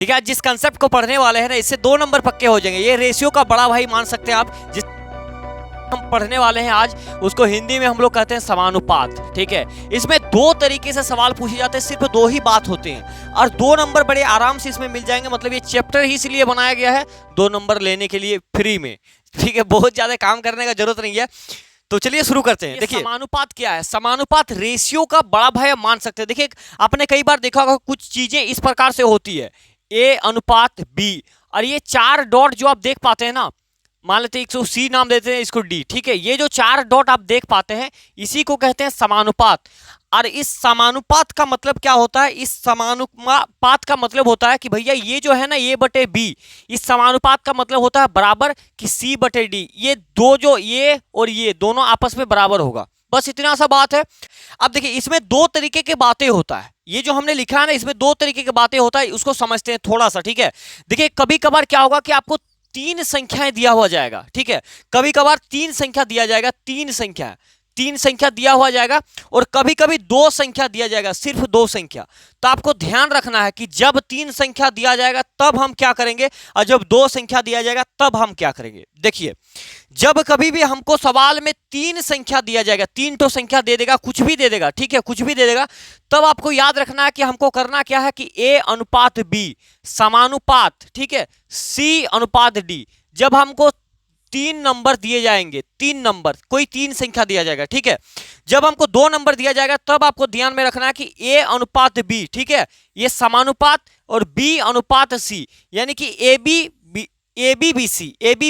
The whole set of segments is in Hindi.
ठीक है, जिस कंसेप्ट को पढ़ने वाले हैं ना, इससे 2 नंबर पक्के हो जाएंगे। ये रेशियो का बड़ा भाई मान सकते हैं आप। जिस हम पढ़ने वाले हैं आज, उसको हिंदी में हम लोग कहते हैं समानुपात। ठीक है, इसमें 2 तरीके से सवाल पूछे जाते हैं, सिर्फ 2 ही बात होते हैं और 2 नंबर बड़े आराम से इसमें मिल जाएंगे। मतलब ये चैप्टर ही इसलिए बनाया गया है 2 नंबर लेने के लिए फ्री में। ठीक है, बहुत ज्यादा काम करने का जरूरत नहीं है। तो चलिए शुरू करते हैं। देखिए समानुपात क्या है। समानुपात रेशियो का बड़ा भाई मान सकते हैं। देखिए आपने कई बार देखा होगा कुछ चीजें इस प्रकार से होती है, ए अनुपात बी, और ये 4 डॉट जो आप देख पाते हैं ना, मान लेते हैं इसको सी नाम देते हैं, इसको डी। ठीक है, ये जो 4 डॉट आप देख पाते हैं इसी को कहते हैं समानुपात। और इस समानुपात का मतलब क्या होता है? इस समानुपात का मतलब होता है कि भैया ये जो है ना ए बटे बी, इस समानुपात का मतलब होता है बराबर कि सी बटे डी। ये दो जो ये और ये दोनों आपस में बराबर होगा, बस इतना सा बात है। अब देखिए इसमें 2 तरीके के बातें होता है। ये जो हमने लिखा है ना, इसमें 2 तरीके की बातें होता है, उसको समझते हैं थोड़ा सा। ठीक है, देखिए कभी कभार क्या होगा कि आपको 3 संख्याएं दिया हुआ जाएगा। ठीक है, कभी कभार 3 संख्या दिया जाएगा, 3 संख्या दिया हुआ जाएगा, और कभी कभी 2 संख्या दिया जाएगा, सिर्फ 2 संख्या। तो आपको ध्यान रखना है कि जब 3 संख्या दिया जाएगा तब हम क्या करेंगे, और जब 2 संख्या दिया जाएगा तब हम क्या करेंगे। देखिए जब कभी भी हमको सवाल में 3 संख्या दिया जाएगा, 3 तो संख्या दे देगा, कुछ भी दे देगा, ठीक है, कुछ भी दे देगा, तब आपको याद रखना है कि हमको करना क्या है कि ए अनुपात बी समानुपात, ठीक है, सी अनुपात डी। जब हमको 3 नंबर दिए जाएंगे, 3 नंबर, कोई 3 संख्या दिया जाएगा, ठीक है, जब हमको 2 नंबर दिया जाएगा तब आपको ध्यान में रखना है कि ए अनुपात बी, ठीक है, ये समानुपात, और बी अनुपात सी, यानी कि ए बी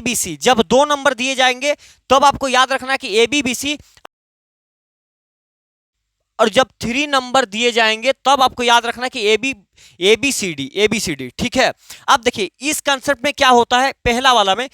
बी सी। जब 2 नंबर दिए जाएंगे तब आपको याद रखना है कि ए बी सी, और जब 3 नंबर दिए जाएंगे तब आपको याद रखना है कि ए बी सी डी। ठीक है, अब देखिए इस कंसेप्ट में क्या होता है, पहला वाला में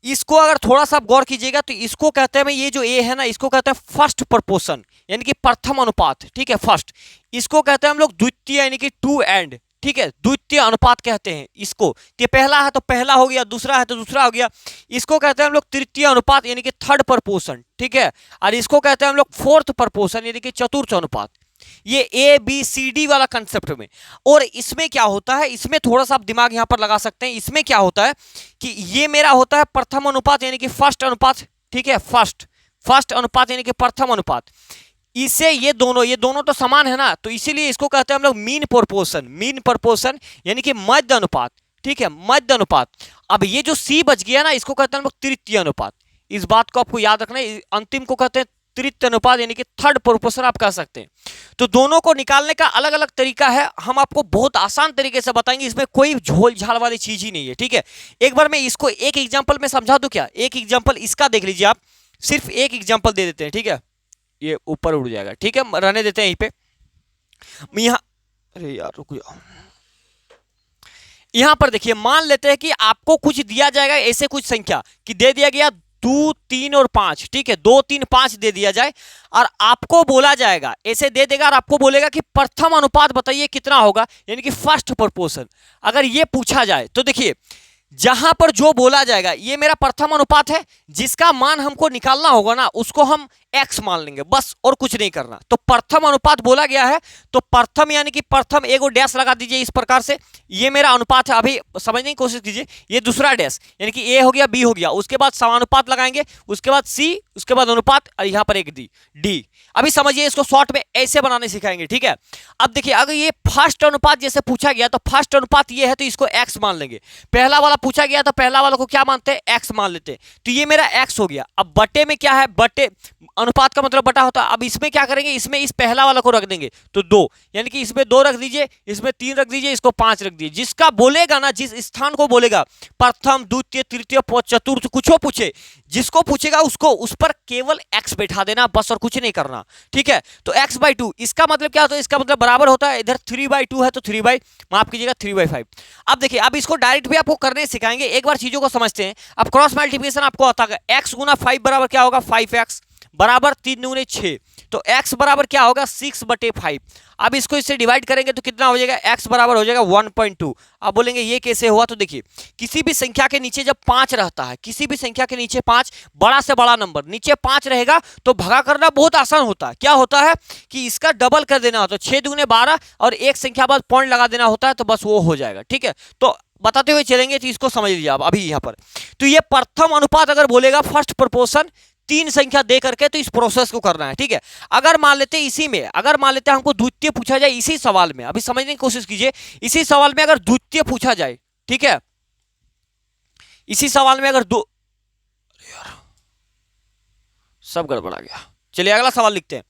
इसको अगर थोड़ा सा गौर कीजिएगा तो इसको कहते हैं, ये जो ए है ना, इसको कहते हैं फर्स्ट प्रपोर्शन, यानी कि प्रथम अनुपात। ठीक है, फर्स्ट। इसको कहते हैं हम लोग द्वितीय, यानी कि टू एंड, ठीक है, द्वितीय अनुपात कहते हैं इसको। ये पहला है तो पहला हो गया, दूसरा है तो दूसरा हो गया। इसको कहते हैं हम लोग तृतीय अनुपात, यानी कि थर्ड प्रपोर्शन। ठीक है, और इसको कहते हैं हम लोग फोर्थ प्रपोर्शन, यानी कि चतुर्थ अनुपात। ये ए बी सी डी वाला कंसेप्ट में। और इसमें क्या होता है, इसमें थोड़ा सा आप दिमाग यहां पर लगा सकते हैं। इसमें क्या होता है कि ये मेरा होता है प्रथम अनुपात, यानी कि फर्स्ट अनुपात। ठीक है, फर्स्ट अनुपात यानी कि प्रथम अनुपात। इसे ये दोनों तो समान है ना, तो इसीलिए इसको कहते हैं हम लोग मीन प्रोपोर्शन, यानी कि मध्य अनुपात। ठीक है, मध्य अनुपात। अब ये जो सी बच गया ना, इसको कहते हैं हम लोग तृतीय अनुपात। इस बात को आपको याद रखना है। अंतिम को कहते हैं तृतीय अनुपात, यानी कि थर्ड प्रोपोर्शन आप कह सकते हैं। तो दोनों को निकालने का अलग अलग तरीका है, हम आपको बहुत आसान तरीके से बताएंगे, इसमें कोई झोल झाल वाली चीज ही नहीं है। ठीक है, एक बार मैं इसको एक एग्जांपल में समझा दूं क्या? एक एग्जांपल इसका देख लीजिए आप, सिर्फ एक एग्जांपल दे देते हैं। ठीक है, ये ऊपर उड़ जाएगा, ठीक है, रहने देते हैं यहीं पे। यहाँ अरे यार रुक जाओ, यहां पर देखिए, मान लेते हैं कि आपको कुछ दिया जाएगा, ऐसे कुछ संख्या कि दे दिया गया 2, 3 और 5। ठीक है, 2, 3, 5 दे दिया जाए, और आपको बोला जाएगा, ऐसे दे देगा और आपको बोलेगा कि प्रथम अनुपात बताइए कितना होगा, यानी कि फर्स्ट प्रपोर्शन। अगर ये पूछा जाए तो देखिए, जहां पर जो बोला जाएगा, ये मेरा प्रथम अनुपात है, जिसका मान हमको निकालना होगा ना, उसको हम x मान लेंगे, बस, और कुछ नहीं करना। तो प्रथम अनुपात बोला गया है, तो प्रथम यानी कि प्रथम, एगो डैश लगा दीजिए इस प्रकार से। ये मेरा अनुपात है, अभी समझने की कोशिश कीजिए। ये दूसरा डैश, यानी कि ए हो गया, बी हो गया, उसके बाद समानुपात लगाएंगे, उसके बाद सी, उसके बाद अनुपात, और यहां पर एक डी। अभी समझिए, इसको शॉर्ट में ऐसे बनाने सिखाएंगे। ठीक है, अब देखिए, अगर ये फर्स्ट अनुपात जैसे पूछा गया, तो फर्स्ट अनुपात ये है तो इसको x मान लेंगे। पहला वाला पूछा गया तो पहला वाला को क्या मानते हैं, x मान लेते हैं। तो ये मेरा x हो गया। अब बटे में क्या है, बटे अनुपात का मतलब बटा होता है। अब इसमें क्या करेंगे, इसमें इस पहला वाला को रख देंगे तो 2, यानी कि इसमें 2 रख दीजिए, इसमें 3 रख दीजिए, इसको 5 रख दीजिए। जिसका बोलेगा ना, जिस स्थान को बोलेगा, प्रथम, द्वितीय, तृतीय, चतुर्थ, कुछ पूछे, जिसको पूछेगा उसको उस पर केवल x बैठा देना, बस, और कुछ नहीं करना। ठीक है, तो x/2 इसका मतलब क्या होता है, इसका मतलब बराबर होता है, इधर 3/2 है तो 3/5। अब देखिए, अब इसको डायरेक्ट भी आपको करने सिखाएंगे। एक बार चीजों को समझते हैं। अब क्रॉस मल्टीप्लिकेशन आपको आता है, x गुना 5 बराबर क्या होगा, 5x। बराबर 3 दूने 6, तो x बराबर क्या होगा 6/5। अब इसको इससे डिवाइड करेंगे तो कितना हो जाएगा, x बराबर हो जाएगा 1.2। अब बोलेंगे ये कैसे हुआ, तो देखिए किसी भी संख्या के नीचे जब 5 रहता है, किसी भी संख्या के नीचे 5, बड़ा से बड़ा नंबर नीचे 5 रहेगा तो भगा करना बहुत आसान होता है। क्या होता है कि इसका डबल कर देना होता है, 6 दूने 12 और एक संख्या बाद पॉइंट लगा देना होता है, तो बस वो हो जाएगा। ठीक है, तो बताते हुए चलेंगे तो इसको समझ लीजिए आप अभी यहाँ पर। तो ये प्रथम अनुपात अगर बोलेगा फर्स्ट प्रोपोर्शन 3 संख्या दे करके, तो इस प्रोसेस को करना है। ठीक है, अगर मान लेते इसी में, अगर मान लेते हमको द्वितीय पूछा जाए इसी सवाल में, अभी समझने की कोशिश कीजिए, इसी सवाल में अगर द्वितीय पूछा जाए, ठीक है, इसी सवाल में अगर सब गड़बड़ा गया, चलिए अगला सवाल लिखते हैं।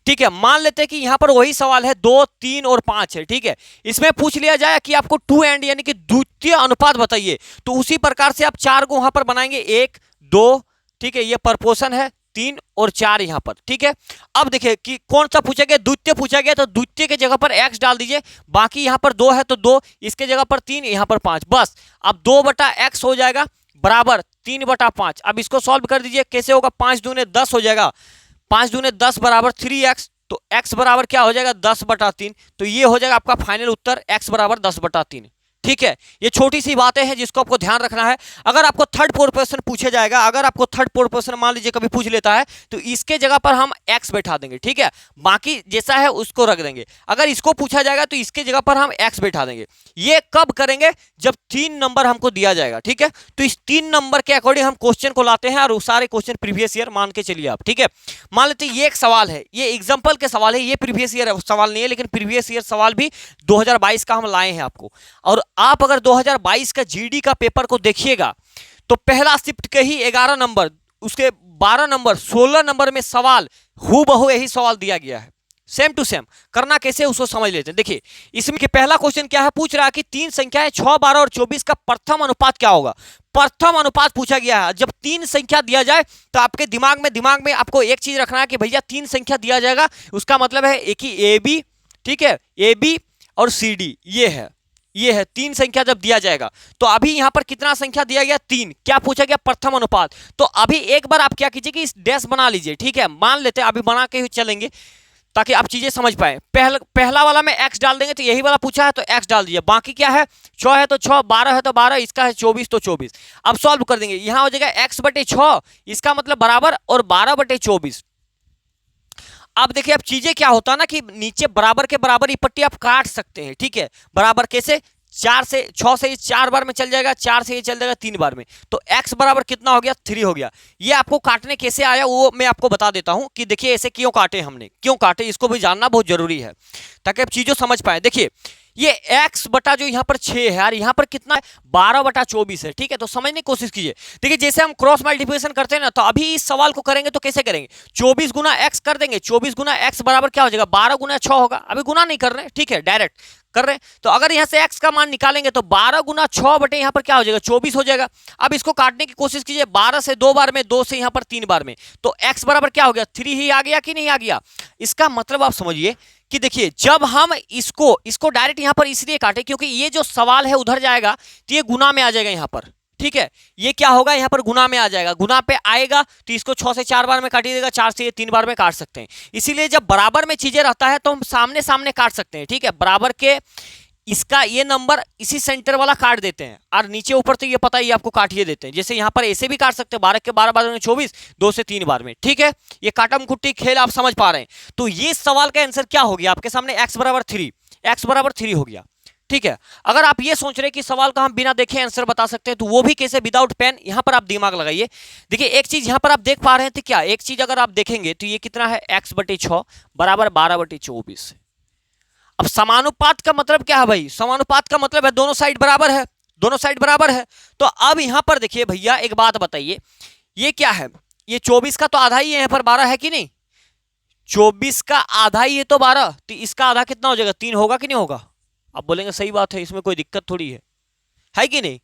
ठीक है, मान लेते हैं कि यहां पर वही सवाल है 2, 3 और 5 है। ठीक है, इसमें पूछ लिया जाए कि आपको टू एंड यानी कि द्वितीय अनुपात बताइए, तो उसी प्रकार से आप 4 को वहां पर बनाएंगे, 1, 2, ठीक है, ये प्रपोर्शन है, 3 और 4 यहां पर। ठीक है, अब देखिए कि कौन सा पूछा गया, द्वितीय पूछा गया, तो द्वितीय के जगह पर x डाल दीजिए, बाकी यहां पर 2 है तो 2, इसके जगह पर 3, यहां पर 5, बस अब 2/x हो जाएगा बराबर 3/5। अब इसको सॉल्व कर दीजिए, कैसे होगा, 5 दूने 10 हो जाएगा, 5 दूने 10 बराबर 3x, तो x बराबर क्या हो जाएगा 10/3। तो ये हो जाएगा आपका फाइनल उत्तर, x बराबर 10/3। ठीक है, ये छोटी सी बातें हैं जिसको आपको ध्यान रखना है। अगर आपको थर्ड प्रोपोर्शन पूछा जाएगा, अगर आपको थर्ड प्रोपोर्शन मान लीजिए कभी पूछ लेता है, तो इसके जगह पर हम x बैठा देंगे। ठीक है, बाकी जैसा है उसको रख देंगे। अगर इसको पूछा जाएगा तो इसके जगह पर हम x बैठा देंगे। ये कब करेंगे, जब 3 नंबर हमको दिया जाएगा। ठीक है, तो इस 3 नंबर के अकॉर्डिंग हम क्वेश्चन को लाते हैं, और सारे क्वेश्चन प्रीवियस ईयर मान के चलिए आप। ठीक है, मान लेते ये एक सवाल है, ये एग्जाम्पल के सवाल है, ये प्रीवियस ईयर सवाल नहीं है, लेकिन प्रीवियस ईयर सवाल भी 2022 का हम लाए हैं आपको। और आप अगर 2022 का जीडी का पेपर को देखिएगा, तो पहला शिफ्ट के ही 11 नंबर, उसके 12 नंबर, 16 नंबर में सवाल हूबहू यही सवाल दिया गया है, सेम टू सेम। करना कैसे उसको समझ लेते हैं। देखिए इसमें के पहला क्वेश्चन क्या है, पूछ रहा है कि 3 संख्याएं 6, 12 और 24 का प्रथम अनुपात क्या होगा। प्रथम अनुपात पूछा गया है। जब 3 संख्या दिया जाए तो आपके दिमाग में आपको एक चीज रखना है कि भैया 3 संख्या दिया जाएगा, उसका मतलब है एक ही ए बी, ठीक है, ए बी और सी डी, ये है 3 संख्या जब दिया जाएगा। तो अभी यहां पर कितना संख्या दिया गया, 3। क्या पूछा गया, प्रथम अनुपात। तो अभी एक बार आप क्या कीजिए कि इस डैश बना लीजिए। ठीक है, मान लेते हैं, अभी बना के ही चलेंगे ताकि आप चीजें समझ पाए। पहला वाला में x डाल देंगे, तो यही वाला पूछा है तो x डाल दीजिए। बाकी क्या है, 6 है तो 6, 12 है तो 12, इसका है 24 तो 24। अब सॉल्व कर देंगे, यहां हो जाएगा x/6, इसका मतलब बराबर, और 12/24। अब देखिए अब चीजें क्या होता है ना कि नीचे बराबर के बराबर ये पट्टी आप काट सकते हैं। ठीक है, बराबर कैसे, 6 से ये 4 बार में चल जाएगा, 4 से ये चल जाएगा 3 बार में, तो x बराबर कितना हो गया, 3 हो गया। ये आपको काटने कैसे आया वो मैं आपको बता देता हूं कि देखिए ऐसे क्यों काटे हमने, क्यों काटे, इसको भी जानना बहुत जरूरी है ताकि आप चीजों समझ पाए। देखिए ये x बटा जो यहाँ पर 6 है यार, यहाँ पर कितना है 12/24 है। ठीक है, तो समझने की कोशिश कीजिए। देखिए जैसे हम क्रॉस मल्टीप्लिकेशन करते हैं ना, तो अभी इस सवाल को करेंगे तो कैसे करेंगे, 24 गुना x कर देंगे, 24 गुना x बराबर क्या हो जाएगा, 12 गुना 6 होगा। अभी गुना नहीं कर रहे हैं, ठीक है, डायरेक्ट कर रहे हैं। तो अगर यहाँ से x का मान निकालेंगे तो 12 गुना 6 बटे यहाँ पर क्या हो जाएगा, 24 हो जाएगा। अब इसको काटने की कोशिश कीजिए, 12 से 2 बार में, 2 से यहाँ पर 3 बार में, तो x बराबर क्या हो गया, 3 ही आ गया कि नहीं आ गया। इसका मतलब आप समझिए कि देखिए जब हम इसको डायरेक्ट यहाँ पर इसलिए काटे क्योंकि ये जो सवाल है उधर जाएगा तो ये गुना में आ जाएगा यहाँ पर। ठीक है, ये क्या होगा, यहाँ पर गुना में आ जाएगा, गुना पे आएगा तो इसको 6 से 4 बार में काट देगा, 4 से ये 3 बार में काट सकते हैं। इसीलिए जब बराबर में चीजें रहता है तो हम सामने सामने काट सकते हैं। ठीक है, बराबर के इसका ये नंबर इसी सेंटर वाला काट देते हैं, और नीचे ऊपर तो ये पता ही आपको काटिए देते हैं। जैसे यहाँ पर ऐसे भी काट सकते हैं, 12 के 12 बार में 24, 2 से 3 बार में। ठीक है, ये काटम कुट्टी खेल आप समझ पा रहे हैं। तो ये सवाल का आंसर क्या हो गया आपके सामने, x बराबर 3, x बराबर 3 हो गया। ठीक है, अगर आप ये सोच रहे हैं कि सवाल का हम बिना देखे आंसर बता सकते हैं, तो वो भी कैसे, विदाउट पेन। यहां पर आप दिमाग लगाइए। देखिए एक चीज यहां पर आप देख पा रहे हैं, तो क्या एक चीज अगर आप देखेंगे तो ये कितना है, x/6 बराबर 12/24। अब समानुपात का मतलब क्या है भाई, समानुपात का मतलब है दोनों साइड बराबर है, दोनों साइड बराबर है। तो अब यहां पर देखिए भैया एक बात बताइए, ये क्या है, ये 24 का तो आधा ही है, यहाँ पर 12 है कि नहीं, 24 का आधा ही है तो 12, तो इसका आधा कितना हो जाएगा, 3 होगा कि नहीं होगा। आप बोलेंगे सही बात है, इसमें कोई दिक्कत थोड़ी है कि नहीं।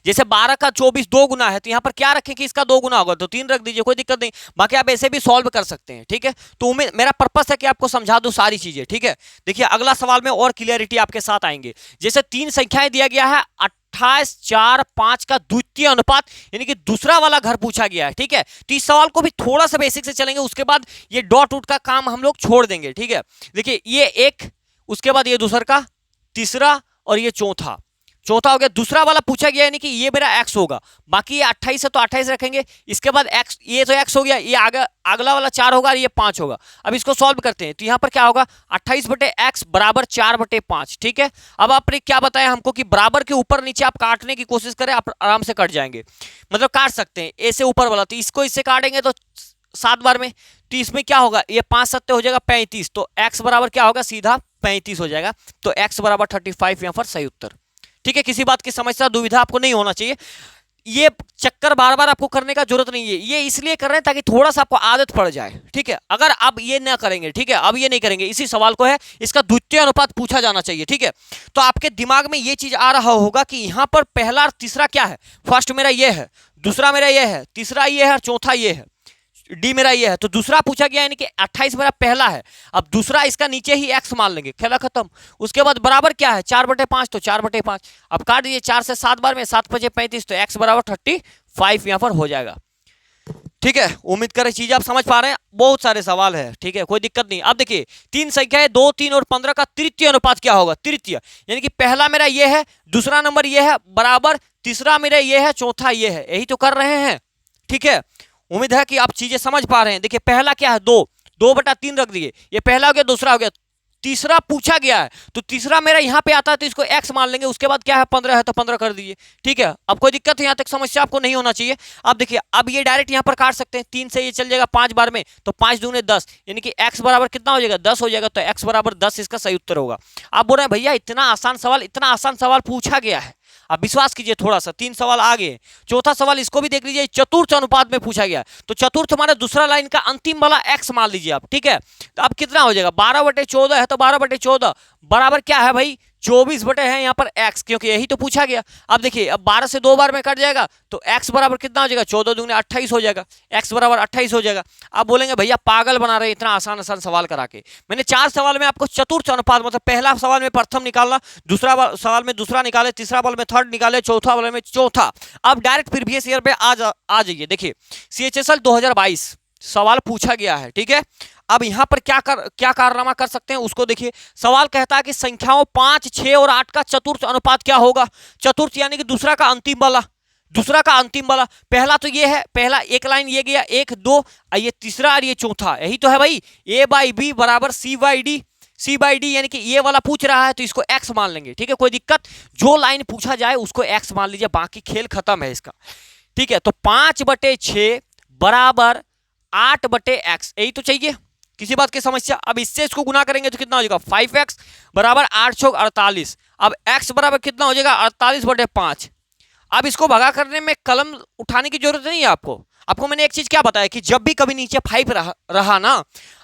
जैसे 12 का 24 2 गुना है, तो यहां पर क्या रखें कि इसका 2 गुना होगा, तो 3 रख दीजिए, कोई दिक्कत नहीं। बाकी आप ऐसे भी सॉल्व कर सकते हैं। ठीक है, तो मेरा पर्पस है कि आपको समझा दूं सारी चीजें। ठीक है, देखिए अगला सवाल में और क्लियरिटी आपके साथ आएंगे। जैसे 3 संख्याएं दिया गया है, 28:4:5 का द्वितीय अनुपात, यानी कि दूसरा वाला घर पूछा गया है। ठीक है, तो इस सवाल को भी थोड़ा सा बेसिक से चलेंगे, उसके बाद ये डॉट उट का काम हम लोग छोड़ देंगे। ठीक है, देखिए ये एक, उसके बाद ये दूसरा का, तीसरा और ये चौथा, चौथा हो गया। दूसरा वाला पूछा गया यानी कि ये मेरा x होगा, बाकी ये 28 है तो 28 रखेंगे, इसके बाद x, ये तो x हो गया, ये आगे अगला वाला 4 होगा, ये 5 होगा। अब इसको सॉल्व करते हैं तो यहाँ पर क्या होगा, 28/x बराबर 4/5। ठीक है, अब आपने क्या बताया हमको कि बराबर के ऊपर नीचे आप काटने की कोशिश करें, आप आराम से कट जाएंगे, मतलब काट सकते हैं। ए से ऊपर वाला, तो इसको इससे काटेंगे तो 7 बार में, तो इसमें क्या होगा, ये 5 7 हो जाएगा 35, तो x बराबर क्या होगा, सीधा 35 हो जाएगा। तो x बराबर 35 यहाँ पर सही उत्तर। ठीक है, किसी बात की समस्या दुविधा आपको नहीं होना चाहिए। ये चक्कर बार बार आपको करने का जरूरत नहीं है, ये इसलिए कर रहे हैं ताकि थोड़ा सा आपको आदत पड़ जाए। ठीक है, अगर आप ये ना करेंगे, ठीक है, अब ये नहीं करेंगे, इसी सवाल को है, इसका द्वितीय अनुपात पूछा जाना चाहिए। ठीक है, तो आपके दिमाग में ये चीज आ रहा होगा कि यहां पर पहला और तीसरा क्या है, फर्स्ट मेरा ये है, दूसरा मेरा ये है, तीसरा ये है और चौथा ये है, डी मेरा ये है। तो दूसरा पूछा गया यानी कि 28 मेरा पहला है, अब दूसरा इसका नीचे ही x मान लेंगे, खेला खत्म। उसके बाद बराबर क्या है, 4/5, तो 4/5 अब काट दीजिए 4 से 7 बार में, 7×5 35, तो x बराबर 35 यहाँ पर हो जाएगा। ठीक है, उम्मीद करें चीज आप समझ पा रहे हैं, बहुत सारे सवाल है। ठीक है, कोई दिक्कत नहीं। अब देखिए तीन संख्या है, 2 3 और 15 का तृतीय अनुपात क्या होगा, तृतीय यानी कि पहला मेरा ये है, दूसरा नंबर ये है बराबर, तीसरा मेरा ये है, चौथा ये है, यही तो कर रहे हैं। ठीक है, उम्मीद है कि आप चीजें समझ पा रहे हैं। देखिए पहला क्या है, 2/3 रख दिए, ये पहला हो गया, दूसरा हो गया, तीसरा पूछा गया है, तो तीसरा मेरा यहाँ पे आता है तो इसको x मान लेंगे। उसके बाद क्या है, 15 है तो 15 कर दीजिए। ठीक है, अब कोई दिक्कत है, यहाँ तक समस्या आपको नहीं होना चाहिए। अब देखिए, अब ये डायरेक्ट यहाँ पर काट सकते हैं, 3 से ये चल जाएगा 5 बार में, तो 5 दूने 10, यानी कि x बराबर कितना हो जाएगा, 10 हो जाएगा। तो x बराबर 10 इसका सही उत्तर होगा। आप बोल रहे हैं भैया इतना आसान सवाल, इतना आसान सवाल पूछा गया है, अब विश्वास कीजिए थोड़ा सा, 3 सवाल आगे, चौथा सवाल इसको भी देख लीजिए, चतुर्थ अनुपात में पूछा गया। तो चतुर्थ हमारा दूसरा लाइन का अंतिम वाला x मान लीजिए आप। ठीक है, तो अब कितना हो जाएगा, 12/14 है, तो 12/14 बराबर क्या है भाई, 24 बटे है यहाँ पर x, क्योंकि यही तो पूछा गया। अब देखिए, अब 12 से 2 बार में कट जाएगा, तो x बराबर कितना हो जाएगा, 14 दूने 28 हो जाएगा, x बराबर 28 हो जाएगा। आप बोलेंगे भैया पागल बना रहे इतना आसान आसान सवाल करा के। मैंने 4 सवाल में आपको चतुर्थ अनुपात, मतलब पहला सवाल में प्रथम निकालना, दूसरा सवाल में दूसरा निकाले, तीसरा वाल में थर्ड निकाले, चौथा वाले में चौथा। अब डायरेक्ट प्रीवियस ईयर पे आ जाइए। देखिए CHSL 2022 सवाल पूछा गया है। ठीक है, अब यहां पर क्या कारनामा कर सकते हैं उसको देखिए। सवाल कहता है कि संख्याओं 5 6 और 8 का चतुर्थ अनुपात क्या होगा। चतुर्थ यानी कि दूसरा का अंतिम वाला, दूसरा का अंतिम वाला। पहला तो ये है, पहला एक लाइन ये गया, 1 2, ये तीसरा और ये चौथा, यही तो है भाई, A/B बराबर C/D, C/D यानी कि ये वाला पूछ रहा है तो इसको x मान लेंगे। ठीक है, कोई दिक्कत, जो लाइन पूछा जाए उसको x मान लीजिए, बाकी खेल खत्म है इसका। ठीक है, तो 5/6 बराबर 8/x, यही तो चाहिए, किसी बात की समस्या। अब इससे इसको गुना करेंगे तो कितना हो जाएगा, 5x बराबर 8 × 48। अब x बराबर कितना हो जाएगा, 48/5। अब इसको भगा करने में कलम उठाने की जरूरत नहीं है आपको मैंने एक चीज क्या बताया कि जब भी कभी नीचे 5 रहा ना,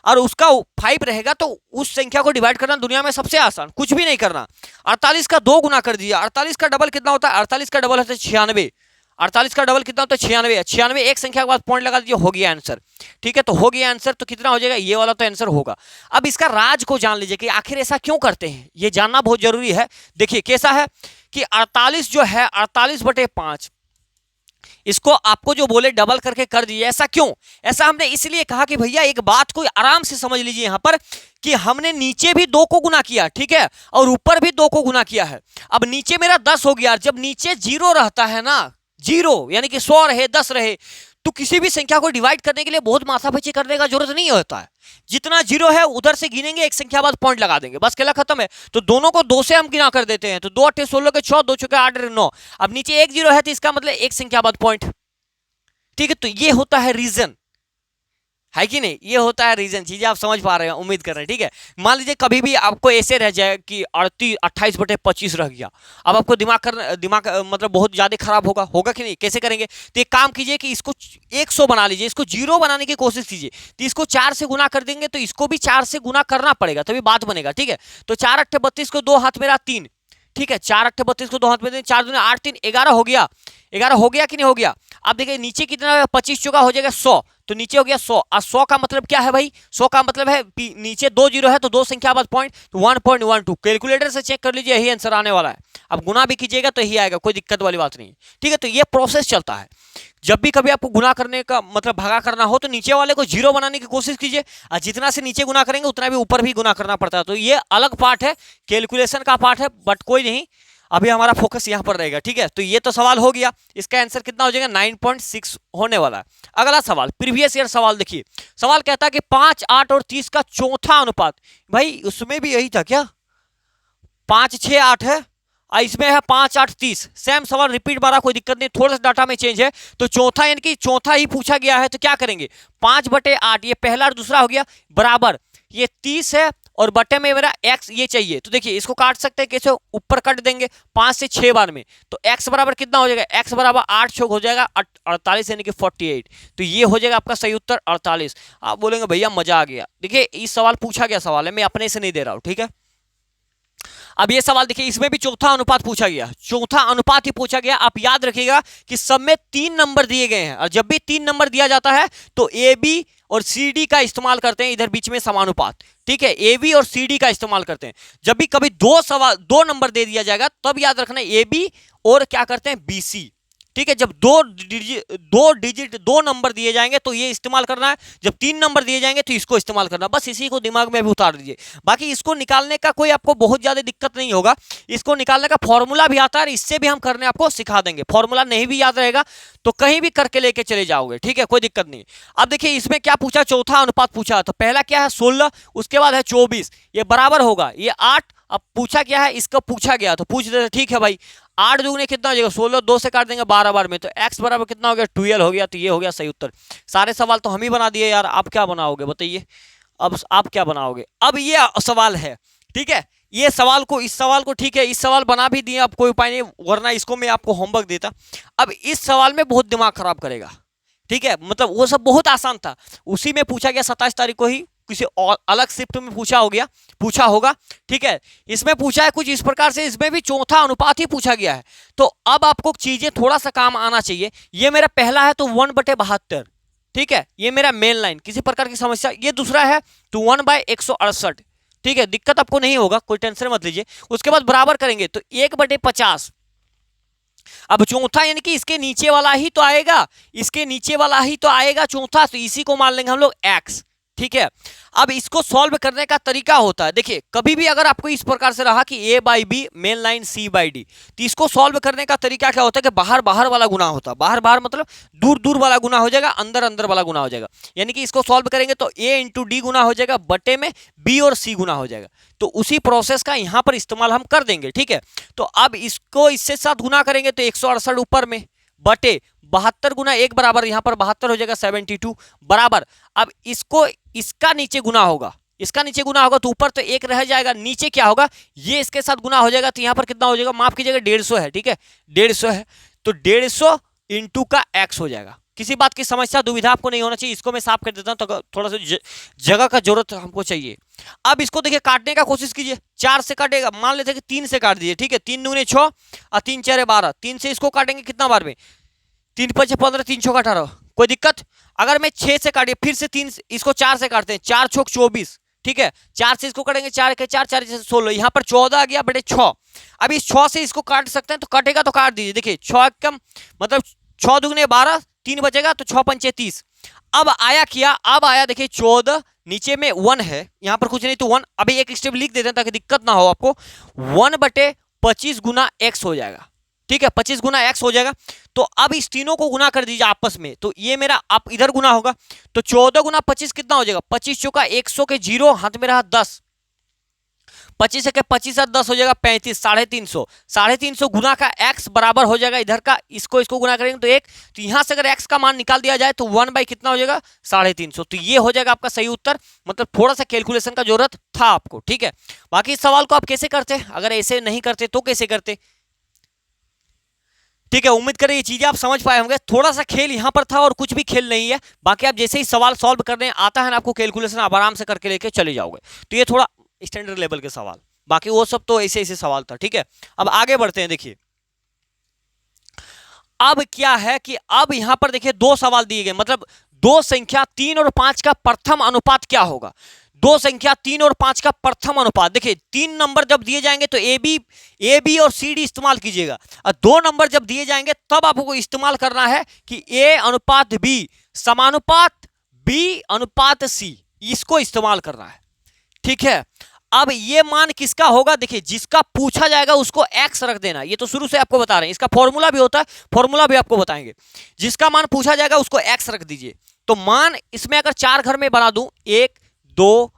और उसका 5 रहेगा, तो उस संख्या को डिवाइड करना दुनिया में सबसे आसान, कुछ भी नहीं करना। 48 का 2 गुना कर दिया, 48 का डबल कितना होता है, 48 का डबल होता है 96, 48 का डबल कितना होता है 96, 96 एक संख्या के बाद पॉइंट लगा दीजिए, हो गया आंसर। ठीक है, तो हो गया आंसर, तो कितना हो जाएगा, ये वाला तो आंसर होगा। अब इसका राज को जान लीजिए कि आखिर ऐसा क्यों करते हैं, ये जानना बहुत जरूरी है। देखिए कैसा है कि 48 जो है 48/5, इसको आपको जो बोले डबल करके कर दिए। ऐसा क्यों, ऐसा हमने इसलिए कहा कि भैया एक बात को आराम से समझ लीजिए यहां पर कि हमने नीचे भी 2 को गुना किया, ठीक है, और ऊपर भी 2 को गुना किया है। अब नीचे मेरा 10 हो गया, जब नीचे 0 रहता है ना, 0 यानी कि 100 रहे 10 रहे, तो किसी भी संख्या को डिवाइड करने के लिए बहुत माथापच्ची करने का जरूरत नहीं होता है। जितना 0 है उधर से गिनेंगे, एक संख्या बाद पॉइंट लगा देंगे, बस खेला खत्म है। तो दोनों को 2 से हम गिना कर देते हैं, तो 2 8 16 के 6, 2 6 8 9। अब नीचे 1 0 है तो इसका मतलब एक संख्या बाद पॉइंट। ठीक है, तो ये होता है रीजन, है कि नहीं, ये होता है रीजन। चीजें आप समझ पा रहे हैं, उम्मीद कर रहे हैं। ठीक है, मान लीजिए कभी भी आपको ऐसे रह जाए कि 28/25 रह गया, अब आपको दिमाग मतलब बहुत ज्यादा खराब होगा कि नहीं, कैसे करेंगे। तो एक काम कीजिए कि इसको 100 बना लीजिए, इसको 0 बनाने की कोशिश कीजिए। तो इसको 4 से गुना कर देंगे, तो इसको भी 4 से गुना करना पड़ेगा, तभी बात बनेगा। ठीक है, तो 4 8 32 को 2 हाथ मेरा 3, ठीक है, 4 8 32 को 2 हाथ में 4 दूनी 8 3 11 हो गया, 11 हो गया कि नहीं हो गया। अब देखिए नीचे कितना 25 चौका हो जाएगा 100, तो नीचे हो गया 100। और 100 का मतलब क्या है भाई, 100 का मतलब है नीचे 2 जीरो है तो 2 संख्या बाद पॉइंट, तो 1.12। कैलकुलेटर से चेक कर लीजिए, यही आंसर आने वाला है। अब गुना भी कीजिएगा तो यही आएगा, कोई दिक्कत वाली बात नहीं है, ठीक है। तो ये प्रोसेस चलता है, जब भी कभी आपको गुना करने का मतलब भागा करना हो तो नीचे वाले को जीरो बनाने की कोशिश कीजिए, और जितना से नीचे गुना करेंगे उतना भी ऊपर भी गुना करना पड़ता है। तो ये अलग पार्ट है, कैलकुलेशन का पार्ट है, बट कोई नहीं, अभी हमारा फोकस यहां पर रहेगा, ठीक है। तो ये तो सवाल हो गया, इसका आंसर कितना हो जाएगा 9.6 होने वाला है। अगला सवाल प्रीवियस ईयर सवाल देखिए, सवाल कहता है कि 5, 8 और 30 का चौथा अनुपात। भाई उसमें भी यही था क्या, 5, 6, 8 है, इसमें है 5, 8, 30, सेम सवाल रिपीट मारा, कोई दिक्कत नहीं, थोड़ा सा डाटा में चेंज है। तो चौथा यानी कि चौथा ही पूछा गया है, तो क्या करेंगे 5/8, ये पहला और दूसरा हो गया बराबर, ये 30 है और बटे में मेरा x ये चाहिए। तो देखिए इसको काट सकते हैं कैसे, ऊपर काट देंगे 5 से 6 बार में, तो x बराबर कितना हो जाएगा, x बराबर 8 चौक हो जाएगा 48 यानी कि 48। तो ये हो जाएगा आपका सही उत्तर 48। आप बोलेंगे भैया मजा आ गया, देखिए इस सवाल पूछा गया सवाल है, मैं अपने से नहीं दे रहा हूं, ठीक है। अब ये सवाल देखिए, इसमें भी चौथा अनुपात पूछा गया, चौथा अनुपात ही पूछा गया। आप याद रखिएगा कि सब में 3 नंबर दिए गए हैं, और जब भी 3 नंबर दिया जाता है तो ए बी और सी डी का इस्तेमाल करते हैं, इधर बीच में समानुपात, ठीक है, ए बी और सी डी का इस्तेमाल करते हैं। जब भी कभी 2 नंबर दे दिया जाएगा तब याद रखना ए बी और क्या करते हैं बी सी, ठीक है। जब 2 नंबर दिए जाएंगे तो ये इस्तेमाल करना है, जब 3 नंबर दिए जाएंगे तो इसको इस्तेमाल करना, बस इसी को दिमाग में भी उतार दीजिए। बाकी इसको निकालने का कोई आपको बहुत ज्यादा दिक्कत नहीं होगा, इसको निकालने का फॉर्मूला भी आता है, इससे भी हम करने आपको सिखा देंगे। फॉर्मूला नहीं भी याद रहेगा तो कहीं भी करके लेके चले जाओगे, ठीक है, कोई दिक्कत नहीं। अब देखिए इसमें क्या पूछा, चौथा अनुपात पूछा, तो पहला क्या है 16, उसके बाद है 24, ये बराबर होगा ये 8। अब पूछा क्या है, इसको पूछा गया तो पूछ देते, ठीक है भाई 8 दुगने कितना हो जाएगा 16, 2 से काट देंगे 12 बार में, तो x बराबर कितना हो गया 12 हो गया। तो ये हो गया सही उत्तर। सारे सवाल तो हम ही बना दिए यार, आप क्या बनाओगे बताइए, अब आप क्या बनाओगे। अब ये सवाल है, ठीक है, ये सवाल को, इस सवाल को, ठीक है, इस सवाल बना भी दिए, अब कोई उपाय नहीं, वरना इसको मैं आपको होमवर्क देता। अब इस सवाल में बहुत दिमाग खराब करेगा, ठीक है, मतलब वो सब बहुत आसान था, उसी में पूछा गया 27 तारीख को ही, किसी और अलग शिफ्ट में पूछा होगा, ठीक है। इसमें पूछा है कुछ इस प्रकार से, इसमें भी चौथा अनुपात ही पूछा गया है। तो अब आपको चीजें थोड़ा सा काम आना चाहिए। ये मेरा पहला है तो 1/72, ठीक है, ये मेरा मेन लाइन, किसी प्रकार की समस्या। ये दूसरा है तो 1/168, ठीक है, दिक्कत आपको नहीं होगा, कोई टेंशन मत लीजिए। उसके बाद बराबर करेंगे तो 1/50। अब चौथा यानी कि इसके नीचे वाला ही तो आएगा, इसके नीचे वाला ही तो आएगा चौथा, तो इसी को मान लेंगे हम लोग x, ठीक है। अब इसको सॉल्व करने का तरीका होता है, देखिए कभी भी अगर आपको इस प्रकार से रहा कि a/b मेन लाइन c/d, तो इसको सॉल्व करने का तरीका क्या होता है कि बाहर बाहर वाला गुना होता है, बाहर बाहर मतलब दूर दूर वाला गुना हो जाएगा, अंदर अंदर वाला गुना हो जाएगा। यानी कि इसको सॉल्व करेंगे तो a इंटू डी गुना हो जाएगा, बटे में b और c गुना हो जाएगा। तो उसी प्रोसेस का यहां पर इस्तेमाल हम कर देंगे, ठीक है। तो अब इसको इससे साथ गुना करेंगे तो 168 ऊपर में, बटे 72 गुना 1 बराबर, यहां पर 72 हो जाएगा 72 बराबर। अब इसको इसका नीचे गुना होगा, इसका नीचे गुना होगा तो ऊपर तो 1 रह जाएगा, नीचे क्या होगा ये इसके साथ गुना हो जाएगा, तो यहां पर कितना हो जाएगा, माफ कीजिएगा 150 है, ठीक है, 150 है, तो 150 इंटू का x हो जाएगा। किसी बात की समस्या दुविधा आपको नहीं होना चाहिए, इसको मैं साफ कर देता हूं, तो थोड़ा सा जगह का जरूरत हमको चाहिए। अब इसको देखिए काटने का कोशिश कीजिए, 4 से काटेगा, मान लेते हैं कि 3 से काट दीजिए, ठीक है, 3 दूने 6 और 3 4 12, 3 से इसको काटेंगे कितना बार में, 3 5 15, 3 6 18, कोई दिक्कत। अगर मैं 6 से काटिए, फिर से 3 इसको 4 से काटते हैं, 4 6 24, ठीक है, 4 से इसको काटेंगे 4 के 4 4 16, यहाँ पर 14 आ गया बटे 6। अब इस 6 से इसको काट सकते हैं, तो कटेगा तो काट दीजिए, देखिए 6 कम मतलब 6 दुगने 12, 3 बचेगा तो 6 पंचे 30। अब आया किया, अब आया देखिए 14, नीचे में 1 है, यहाँ पर कुछ नहीं तो 1। अभी एक स्टेप लिख देते हैं ताकि दिक्कत ना हो आपको, 1/25 गुना x हो जाएगा, ठीक है, 25 गुना x हो जाएगा। तो अब इस तीनों को गुना कर दीजिए आपस में, तो ये मेरा आप इधर गुना होगा, तो 14 गुना 25 कितना हो जाएगा, 25 चौका 100 के 0, हाथ में रहा 10, 25 के 25 और 10 हो जाएगा 35, 350, 350 गुना का x बराबर हो जाएगा इधर का, इसको गुना करेंगे तो 1, तो यहां से अगर x का मान निकाल दिया जाए तो 1 कितना हो जाएगा 350। तो ये हो जाएगा आपका सही उत्तर, मतलब थोड़ा सा कैलकुलेशन का जरूरत था आपको, ठीक है। बाकी इस सवाल को आप कैसे करते, अगर ऐसे नहीं करते तो कैसे करते, ठीक है। उम्मीद करें ये चीजें आप समझ पाए होंगे, थोड़ा सा खेल यहां पर था और कुछ भी खेल नहीं है। बाकी आप जैसे ही सवाल सॉल्व करने आता है ना आपको कैलकुलेशन, आप आराम से करके लेके चले जाओगे। तो ये थोड़ा स्टैंडर्ड लेवल के सवाल, बाकी वो सब तो ऐसे ऐसे सवाल था, ठीक है। अब आगे बढ़ते हैं, देखिए अब क्या है कि अब यहां पर देखिए 2 सवाल दिए गए, मतलब दो संख्या 3 और 5 का प्रथम अनुपात क्या होगा? दो संख्या 3 और 5 का प्रथम अनुपात, देखिए 3 नंबर जब दिए जाएंगे तो ए बी और सी डी इस्तेमाल कीजिएगा, और 2 नंबर जब दिए जाएंगे तब आपको इस्तेमाल करना है कि ए अनुपात बी समानुपात बी अनुपात सी, इसको इस्तेमाल करना है। ठीक है, अब ये मान किसका होगा? देखिए जिसका पूछा जाएगा उसको x रख देना, ये तो शुरू से आपको बता रहे हैं, इसका फॉर्मूला भी होता है, फॉर्मूला भी आपको बताएंगे। जिसका मान पूछा जाएगा उसको x रख दीजिए। तो मान इसमें अगर 4 घर में बना दूं, 1 2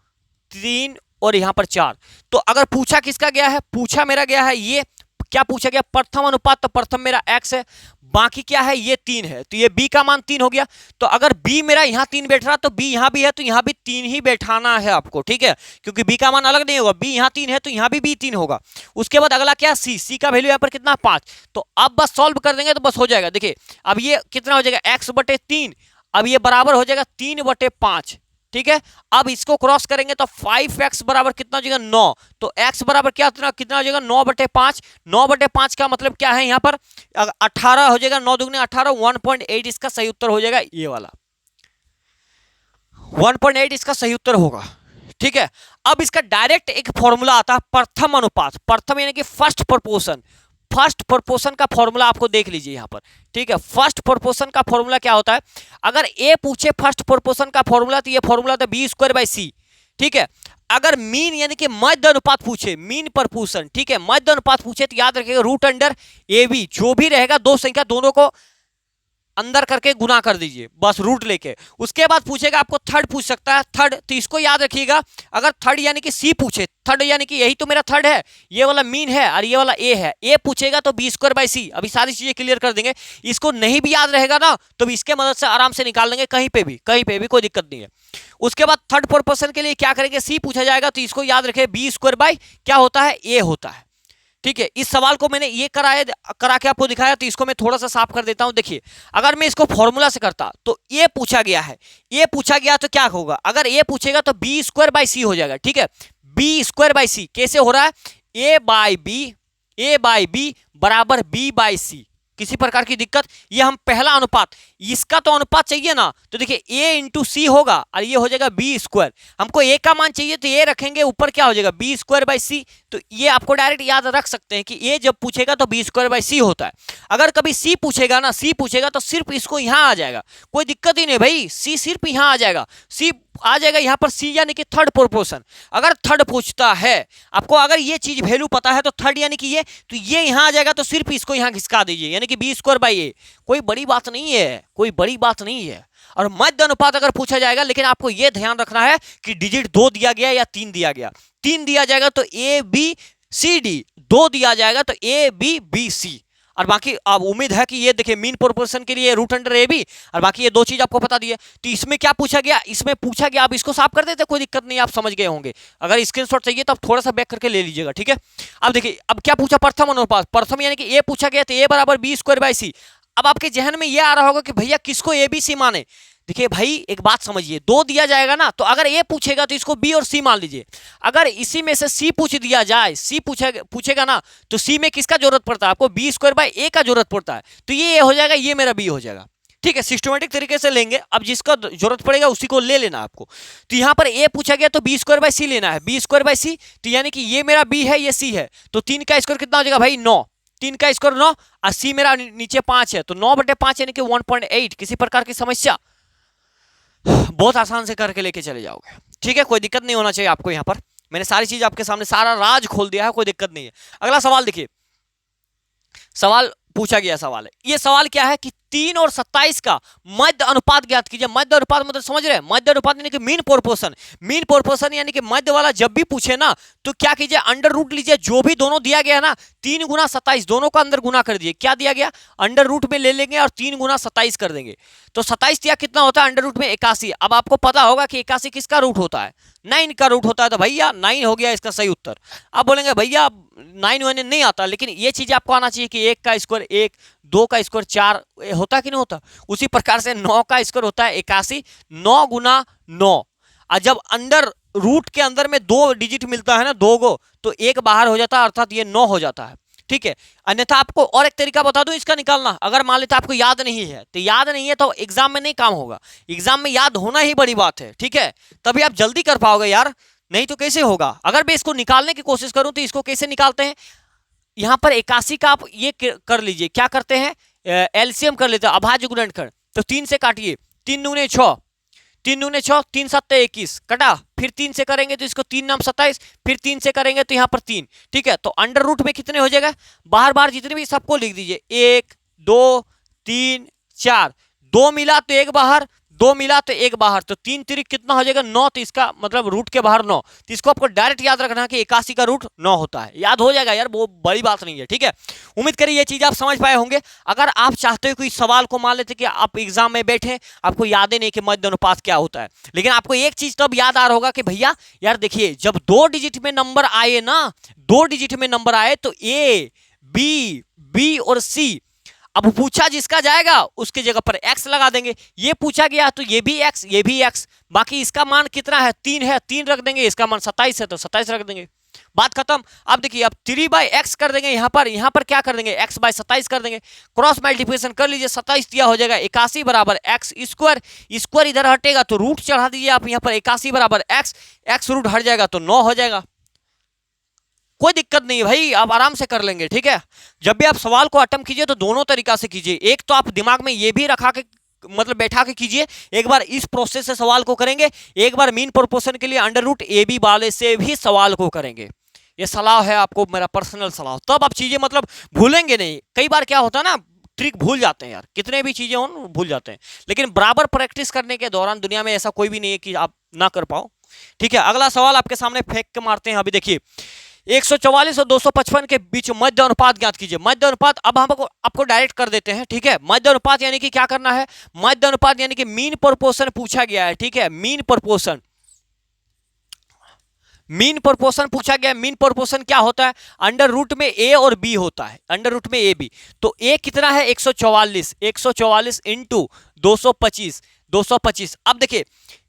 3 और यहां पर 4, तो अगर पूछा किसका गया है? पूछा मेरा गया है ये, क्या पूछा गया? प्रथम अनुपात, तो प्रथम मेरा x है, बाकी क्या है? ये 3 है, तो ये b का मान 3 हो गया। तो अगर b मेरा यहाँ 3 बैठ रहा तो b यहाँ भी है, तो यहाँ भी 3 ही बैठाना है आपको। ठीक है, क्योंकि b का मान अलग नहीं होगा, b यहाँ 3 है तो यहाँ भी b 3 होगा। उसके बाद अगला क्या? c का वैल्यू यहाँ पर कितना? 5। तो अब बस सॉल्व कर देंगे तो बस हो जाएगा। देखिए अब ये कितना हो जाएगा? x/3, अब ये बराबर हो जाएगा 3/5। ठीक है, अब इसको क्रॉस करेंगे तो 5x बराबर कितना हो जाएगा? 9। तो x बराबर क्या कितना हो जाएगा? 9/5। 9/5 का मतलब क्या है? यहाँ पर 18 हो जाएगा, 9 दूगुने 18, 1.8 इसका सही उत्तर हो जाएगा, ये वाला 1.8 इसका सही उत्तर होगा। ठीक है, अब इसका डायरेक्ट एक फॉर्मूला आता है प्रथम अनुपात, प्रथम यानी कि फर्स्ट प्रोपोर्शन। फर्स्ट प्रोपोर्शन का फॉर्मूला आपको देख लीजिए यहाँ पर। ठीक है, फर्स्ट प्रोपोर्शन का फॉर्मूला क्या होता है? अगर ए पूछे फर्स्ट प्रोपोर्शन का फॉर्मूला, तो ये फॉर्मूला था b²/c। ठीक है, अगर मीन यानी कि मध्य अनुपात पूछे, मीन प्रोपोर्शन, ठीक है, मध्य अनुपात पूछे तो याद रखिएगा √√AB, जो भी रहेगा दो संख्या दोनों को अंदर करके गुना कर दीजिए, बस रूट लेके। उसके बाद पूछेगा आपको थर्ड पूछ सकता है, थर्ड, तो इसको याद रखिएगा। अगर थर्ड यानी कि सी पूछे, थर्ड यानी कि यही तो मेरा थर्ड है, ये वाला मीन है और ये वाला ए है, ए पूछेगा तो b²/c। अभी सारी चीजें क्लियर कर देंगे। इसको नहीं भी याद रहेगा ना तो इसके मदद से आराम से निकाल लेंगे, कहीं पे भी कोई दिक्कत नहीं है। उसके बाद थर्ड प्रोपोर्शन के लिए क्या करेंगे? सी पूछा जाएगा तो इसको याद रखें b² क्या होता है? ए होता है। ठीक है, इस सवाल को मैंने ये करा के आपको दिखाया, तो इसको मैं थोड़ा सा साफ कर देता हूं। देखिए अगर मैं इसको फॉर्मूला से करता तो ये पूछा गया है, ये पूछा गया तो क्या होगा? अगर ये पूछेगा तो b²/c हो जाएगा। ठीक है, b²/c कैसे हो रहा है? a/b बराबर b/c, किसी प्रकार की दिक्कत? ये हम पहला अनुपात, इसका तो अनुपात चाहिए ना, तो देखिए a/c होगा और ये हो जाएगा b²। हमको a का मान चाहिए तो a रखेंगे, ऊपर क्या हो जाएगा? b²/c। तो ये आपको डायरेक्ट याद रख सकते हैं कि a जब पूछेगा तो b²/c होता है। अगर कभी c पूछेगा ना, c पूछेगा तो सिर्फ इसको यहाँ आ जाएगा, कोई दिक्कत ही नहीं भाई, c सिर्फ यहाँ आ जाएगा, c आ जाएगा यहाँ पर, c यानी कि थर्ड प्रोपोर्शन। अगर थर्ड पूछता है आपको, अगर ये चीज वैल्यू पता है तो थर्ड यानी कि ये, तो ये यहाँ आ जाएगा, तो सिर्फ इसको यहाँ खिसका दीजिए, यानी कि b²/a। कोई बड़ी बात नहीं है, कोई बड़ी बात नहीं है। और मध्य अनुपात अगर पूछा जाएगा, लेकिन आपको यह ध्यान रखना है कि डिजिट 2 दिया गया या 3 दिया गया। 3 दिया जाएगा तो ABCD, 2 दिया जाएगा तो ABBC, और बाकी अब उम्मीद है कि ये देखिए मीन प्रोपोर्शन के लिए √AB, और बाकी ये 2 चीज आपको बता दी है। तो इसमें क्या पूछा गया? इसमें पूछा गया, आप इसको साफ कर देते, कोई दिक्कत नहीं, आप समझ गए होंगे। अगर स्क्रीनशॉट चाहिए तो आप थोड़ा सा बैक करके ले लीजिएगा। ठीक है, अब देखिए अब क्या पूछा? प्रथम अनुपात, प्रथम यानी कि ए पूछा गया तो ए बराबर b²/c। अब आपके जहन में यह आ रहा होगा कि भैया किसको ABC माने? देखिए भाई एक बात समझिए, 2 दिया जाएगा ना, तो अगर ए पूछेगा तो इसको बी और सी मान लीजिए। अगर इसी में से सी पूछ दिया जाए, सी पूछेगा ना, तो सी में किसका जरूरत पड़ता है? आपको b²/a का जरूरत पड़ता है, तो ये हो जाएगा, ये मेरा बी हो जाएगा। ठीक है, सिस्टमेटिक तरीके से लेंगे। अब जिसका जरूरत पड़ेगा उसी को ले लेना आपको। तो यहाँ पर ए पूछा गया तो b²/c लेना है, b²/c, तो यानी कि ये मेरा बी है, ये सी है, तो 3 का स्क्वायर कितना हो जाएगा भाई? 9। 3 का स्क्वायर 9, और सी मेरा नीचे 5 है, तो 9/5 यानी कि 1.8। किसी प्रकार की समस्या? बहुत आसान से करके लेके चले जाओगे। ठीक है, कोई दिक्कत नहीं होना चाहिए आपको। यहाँ पर मैंने सारी चीज आपके सामने, सारा राज खोल दिया है, कोई दिक्कत नहीं है। अगला सवाल देखिए, सवाल पूछा गया सवाल है, ये सवाल क्या है कि 3 और 27 का मध्य अनुपात ज्ञात कीजिए। मध्य अनुपात मतलब समझ रहे हैं? मध्य अनुपात यानी कि मीन प्रोपोर्शन। मीन प्रोपोर्शन यानी कि मध्य वाला जब भी पूछे ना, तो क्या कीजिए? अंडर रूट लीजिए, जो भी दोनों दिया गया ना, 3 गुना 27, दोनों को अंदर गुना कर दिए। क्या दिया गया? अंडर रूट में ले लेंगे और 3 गुना 27 कर देंगे, तो 27 दिया कितना होता है? अंडर रूट में 81। अब आपको पता होगा कि 81 किसका रूट होता है? 9 का रूट होता है, तो भैया 9 हो गया इसका सही उत्तर। आप बोलेंगे भैया 9 वाने नहीं आता, लेकिन ये चीज आपको आना चाहिए कि 1 का स्क्वायर 1, 2 का स्क्वायर 4 होता कि नहीं होता। उसी प्रकार से 9 का स्क्वायर होता है 81, 9 गुना 9। और जब अंडर रूट के अंदर में 2 डिजिट मिलता है ना, 2 गो, तो 1 बाहर हो जाता है, अर्थात ये 9 हो जाता है। ठीक है। अन्यथा आपको और एक तरीका बता दूं इसका निकालना, अगर मान लेते आपको याद नहीं है तो याद नहीं है तो एग्जाम में नहीं काम होगा, एग्जाम में याद होना ही बड़ी बात है, ठीक है, तभी आप जल्दी कर पाओगे यार, नहीं तो कैसे होगा। अगर मैं इसको निकालने की कोशिश करूं तो इसको कैसे निकालते हैं, यहां पर 81 का आप ये कर लीजिए, क्या करते हैं एलसीएम कर लेते हैं, अभाज्य गुणनखंड, तो 3 से काटिए, 3 दूने 6, 3 दूने 6, 3 सत्ते 21 कटा, फिर 3 से करेंगे तो इसको 3 नाम 27, फिर 3 से करेंगे तो यहाँ पर 3, ठीक है। तो अंडर रूट में कितने हो जाएगा, बाहर बाहर जितने भी सबको लिख दीजिए, 1 2 3 4, 2 मिला तो 1 बाहर, 2 मिला तो 1 बाहर, तो 3 तिरिक कितना हो जाएगा 9, तो इसका मतलब रूट के बाहर 9, तो इसको आपको डायरेक्ट याद रखना कि 81 का रूट 9 होता है, याद हो जाएगा यार, वो बड़ी बात नहीं है, ठीक है। उम्मीद करिए ये चीज आप समझ पाए होंगे। अगर आप चाहते हो कोई सवाल को, मान लेते कि आप एग्जाम में बैठे, आपको याद ही नहीं कि मध्य अनुपात क्या होता है, लेकिन आपको एक चीज तब याद आ रहा होगा कि भैया यार देखिए, जब 2 डिजिट में नंबर आए ना, 2 डिजिट में नंबर आए तो ए बी और सी, अब पूछा जिसका जाएगा उसकी जगह पर x लगा देंगे, ये पूछा गया तो ये भी x, ये भी x, बाकी इसका मान कितना है 3 है, 3 रख देंगे, इसका मान 27 है तो 27 रख देंगे, बात खत्म। अब देखिए अब 3/x कर देंगे, यहाँ पर क्या कर देंगे x/27 कर देंगे, क्रॉस मल्टीप्लिकेशन कर लीजिए, 27 दिया हो जाएगा 81 बराबर x स्क्वायर, स्क्वायर इधर हटेगा तो रूट चढ़ा दीजिए आप यहाँ पर, 81 बराबर x रूट हट जाएगा तो 9 हो जाएगा, कोई दिक्कत नहीं है भाई, आप आराम से कर लेंगे, ठीक है। जब भी आप सवाल को अटेम्प्ट कीजिए तो दोनों तरीका से कीजिए, एक तो आप दिमाग में ये भी रखा के मतलब बैठा के कीजिए, एक बार इस प्रोसेस से सवाल को करेंगे, एक बार मीन प्रोपोर्शन के लिए अंडर रूट ए बी वाले से भी सवाल को करेंगे, ये सलाह है आपको, मेरा पर्सनल सलाह, तब आप चीजें मतलब भूलेंगे नहीं। कई बार क्या होता है ना, ट्रिक भूल जाते हैं यार, कितने भी चीजें हो भूल जाते हैं, लेकिन बराबर प्रैक्टिस करने के दौरान दुनिया में ऐसा कोई भी नहीं है कि आप ना कर पाओ, ठीक है। अगला सवाल आपके सामने फेंक के मारते हैं, अभी देखिए 144 और 255 के बीच मध्य अनुपात ज्ञात कीजिए। मध्य अनुपात अब हम आपको डायरेक्ट कर देते हैं, ठीक है। मध्य अनुपात यानी कि क्या करना है, मध्य अनुपात यानी कि मीन प्रोपोर्शन पूछा गया है, ठीक है, मीन प्रोपोर्शन, मीन प्रोपोर्शन पूछा गया। मीन प्रोपोर्शन क्या होता है, अंडर रूट में ए और बी होता है, अंडर रूट में ए बी, तो ए कितना है 144, 144 इंटू 225, 225। अब देखिए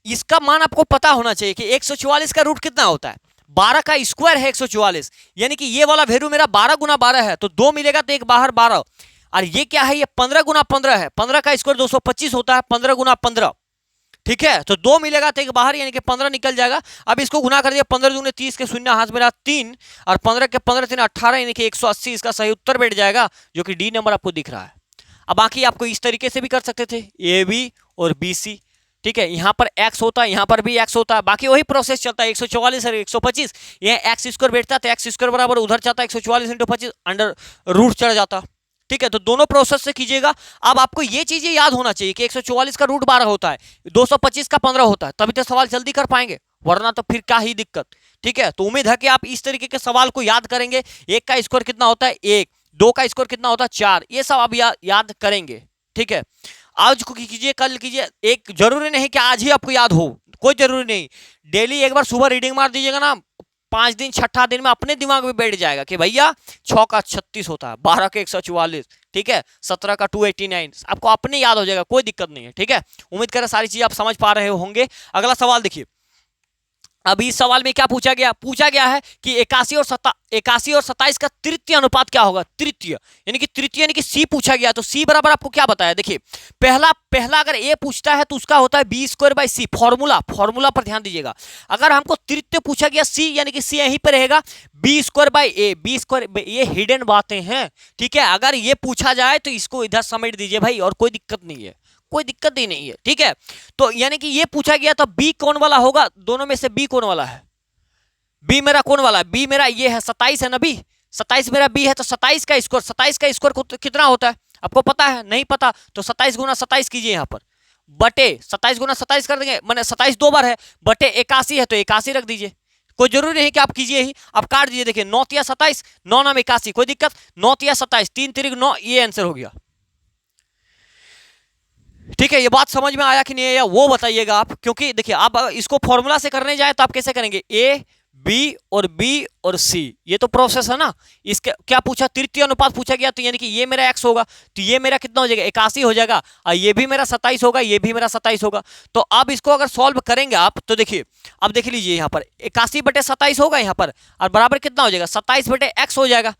इसका मान आपको पता होना चाहिए कि 144 का रूट कितना होता है, 12 का स्क्वायर है 144, यानी कि ये वाला वैल्यू मेरा 12 गुना 12 है, तो 2 मिलेगा तो एक बाहर 12, और ये क्या है, ये 15 गुना 15 है, 15 का स्क्वायर 225 होता है, 15 गुना 15, ठीक है, तो 2 मिलेगा तो एक बाहर, यानी कि 15 निकल जाएगा। अब इसको गुना कर दिया, 15 दूने 30 के शून्य हाथ मेरा 3, और 15 के 15 3 18, यानी कि 180, इसका सही उत्तर बैठ जाएगा, जो कि डी नंबर आपको दिख रहा है। अब बाकी आपको इस तरीके से भी कर सकते थे, ए बी और बी सी, ठीक है, यहाँ पर x होता है, यहाँ पर भी x होता है, बाकी वही प्रोसेस चलता है, 144 और 125, ये x स्क्वायर बैठता है तो x स्क्वायर बराबर उधर जाता है 144 इंटू 25 अंडर रूट चढ़ जाता, ठीक है। तो दोनों प्रोसेस से कीजिएगा। अब आपको ये चीजें याद होना चाहिए कि 144 का रूट 12 होता है, 225 का 15 होता है, तभी तो सवाल जल्दी कर पाएंगे, वरना तो फिर क्या ही दिक्कत, ठीक है। तो उम्मीद है कि आप इस तरीके के सवाल को याद करेंगे, 1 का स्क्वायर कितना होता है 1, 2 का स्क्वायर कितना होता है 4, ये सब आप याद करेंगे, ठीक है। आज को कीजिए, कल कीजिए, एक जरूरी नहीं कि आज ही आपको याद हो, कोई जरूरी नहीं, डेली एक बार सुबह रीडिंग मार दीजिएगा ना, 5 दिन 6ठा दिन में अपने दिमाग में बैठ जाएगा कि भैया 6 का 36 होता है, 12 का 144, ठीक है, 17 का 289, आपको अपने याद हो जाएगा, कोई दिक्कत नहीं है, ठीक है। उम्मीद करें सारी चीजें आप समझ पा रहे होंगे। अगला सवाल देखिए, अभी इस सवाल में क्या पूछा गया है कि 81 और 27 का तृतीय अनुपात क्या होगा, तृतीय यानी कि सी पूछा गया, तो सी बराबर आपको क्या बताया, देखिए पहला अगर ए पूछता है तो उसका होता है B square by C, formula पर ध्यान दीजिएगा। अगर हमको तृतीय पूछा गया सी, यानी कि सी यहीं पर रहेगा, B square by A, B square, ये हिडन बातें हैं, ठीक है। अगर ये पूछा जाए तो इसको इधर समेट दीजिए भाई, और कोई दिक्कत नहीं है, कोई दिक्कत ही नहीं है, ठीक है। तो यानी कि ये पूछा गया तो बी कौन वाला होगा, दोनों में से बी कौन वाला है, बी मेरा कौन वाला है, बी मेरा ये है 27 है ना, बी 27 मेरा बी है, तो 27 का स्क्वायर कितना होता है आपको पता है, नहीं पता तो 27 गुना 27 कीजिए, यहाँ पर बटे 27 गुना 27 कर देंगे, मैंने 27 दो बार है, बटे 81 है तो 81 रख दीजिए, कोई जरूरी नहीं कि आप कीजिए ही, आप काट दीजिए, देखिए 9 तिया 27, 9 नाम 81, कोई दिक्कत, 9 तिया 27, 3 तिरिक 9, ये आंसर हो गया, ठीक है। ये बात समझ में आया कि नहीं आया वो बताइएगा आप, क्योंकि देखिए आप इसको फॉर्मूला से करने जाए तो आप कैसे करेंगे, ए बी और सी, ये तो प्रोसेस है ना। इसके क्या पूछा, तृतीय अनुपात पूछा गया, तो यानी कि ये मेरा x होगा, तो ये मेरा कितना हो जाएगा 81 हो जाएगा, और ये भी मेरा 27 होगा, ये भी मेरा 27 होगा। तो अब इसको अगर सॉल्व करेंगे आप तो देखिए, अब देख लीजिए यहाँ पर 81 बटे 27 होगा यहाँ पर, और बराबर कितना हो जाएगा 27 बटे x हो जाएगा,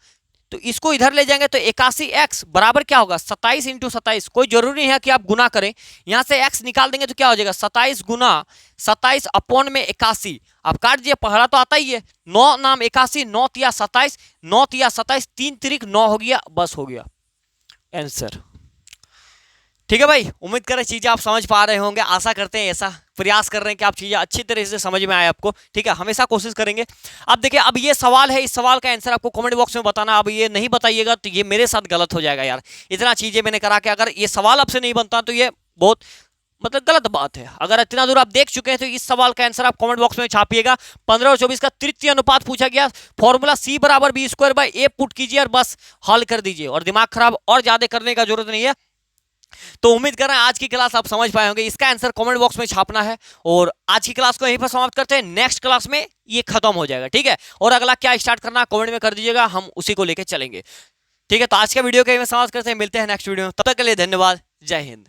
तो इसको इधर ले जाएंगे तो 81x बराबर क्या होगा 27 इंटू 27। कोई जरूरी है कि आप गुना करें, यहां से x निकाल देंगे तो क्या हो जाएगा 27 गुना 27 अपॉन में 81। आप काट दिए, पहला तो आता ही है 9 नाम 81, 9 तिया 27, 9 तिया 27, 3 तिरिक 9 हो गया, बस हो गया आंसर। ठीक है भाई, उम्मीद करें चीजें आप समझ पा रहे होंगे, आशा करते हैं, ऐसा प्रयास कर रहे हैं कि आप चीजें अच्छी तरह से समझ में आए आपको। ठीक है, हमेशा कोशिश करेंगे। अब देखिए, अब ये सवाल है, इस सवाल का आंसर आपको कमेंट बॉक्स में बताना। अब ये नहीं बताइएगा तो ये मेरे साथ गलत हो जाएगा यार, इतना चीजें मैंने करा के अगर ये सवाल आपसे नहीं बनता तो ये बहुत मतलब गलत बात है। अगर इतना दूर आप देख चुके हैं तो इस सवाल का आंसर आप कमेंट बॉक्स में छापिएगा। 15 और 24 का तृतीय अनुपात पूछा गया, फॉर्मूला C बराबर b² a पुट कीजिए और बस हल कर दीजिए, और दिमाग खराब और ज्यादा करने का जरूरत नहीं है। तो उम्मीद कर रहे हैं आज की क्लास आप समझ पाए होंगे, इसका आंसर कमेंट बॉक्स में छापना है। और आज की क्लास को यहीं पर समाप्त करते हैं, नेक्स्ट क्लास में ये खत्म हो जाएगा। ठीक है, और अगला क्या स्टार्ट करना कमेंट में कर दीजिएगा, हम उसी को लेकर चलेंगे। ठीक है, तो आज का वीडियो को यहीं समाप्त करते हैं, मिलते हैं नेक्स्ट वीडियो में, तब तक के लिए धन्यवाद, जय हिंद।